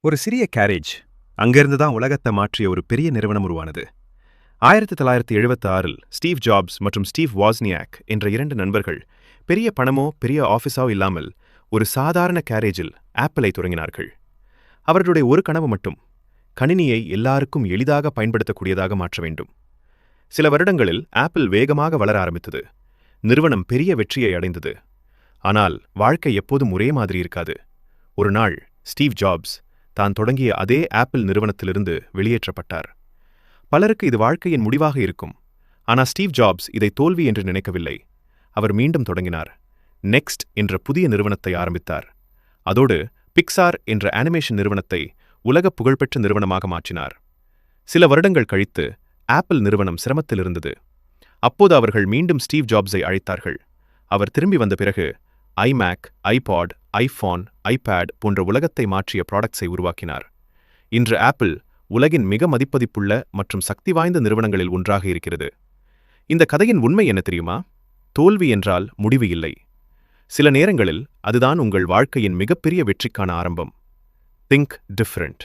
ஒரு சிறிய கேரேஜ் அங்கிருந்து தான் உலகத்தை மாற்றிய ஒரு பெரிய நிறுவனம் உருவானது. 1976இல் ஸ்டீவ் ஜாப்ஸ் மற்றும் ஸ்டீவ் வாஸ்னியாக் என்ற இரண்டு நண்பர்கள் பெரிய பணமோ பெரிய ஆஃபீஸோ இல்லாமல் ஒரு சாதாரண கேரேஜில் ஆப்பிளை தொடங்கினார்கள். அவர்களுடைய ஒரு கனவு மட்டும், கணினியை எல்லாருக்கும் எளிதாக பயன்படுத்தக்கூடியதாக மாற்ற வேண்டும். சில வருடங்களில் ஆப்பிள் வேகமாக வளர ஆரம்பித்தது. நிறுவனம் பெரிய வெற்றியை அடைந்தது. ஆனால் வாழ்க்கை எப்போதும் ஒரே மாதிரி இருக்காது. ஒரு நாள் ஸ்டீவ் ஜாப்ஸ் தான் தொடங்கிய அதே ஆப்பிள் நிறுவனத்திலிருந்து வெளியேற்றப்பட்டார். பலருக்கு இது வாழ்க்கையின் முடிவாக இருக்கும். ஆனால் ஸ்டீவ் ஜாப்ஸ் இதை தோல்வி என்று நினைக்கவில்லை. அவர் மீண்டும் தொடங்கினார். நெக்ஸ்ட் என்ற புதிய நிறுவனத்தை ஆரம்பித்தார். அதோடு பிக்சார் என்ற அனிமேஷன் நிறுவனத்தை உலக புகழ்பெற்ற நிறுவனமாக மாற்றினார். சில வருடங்கள் கழித்து ஆப்பிள் நிறுவனம் சிரமத்தில் இருந்தது. அப்போது அவர்கள் மீண்டும் ஸ்டீவ் ஜாப்ஸை அழைத்தார்கள். அவர் திரும்பி வந்த பிறகு ஐமேக், ஐபாட், ஐபோன், ஐபேட் போன்ற உலகத்தை மாற்றிய ப்ராடக்ட்ஸை உருவாக்கினார். இன்று ஆப்பிள் உலகின் மிக மதிப்பதிப்புள்ள மற்றும் சக்தி வாய்ந்த நிறுவனங்களில் ஒன்றாக இருக்கிறது. இந்த கதையின் உண்மை என்ன தெரியுமா? தோல்வி என்றால் முடிவு இல்லை. சில நேரங்களில் அதுதான் உங்கள் வாழ்க்கையின் மிகப்பெரிய வெற்றிக்கான ஆரம்பம். Think different.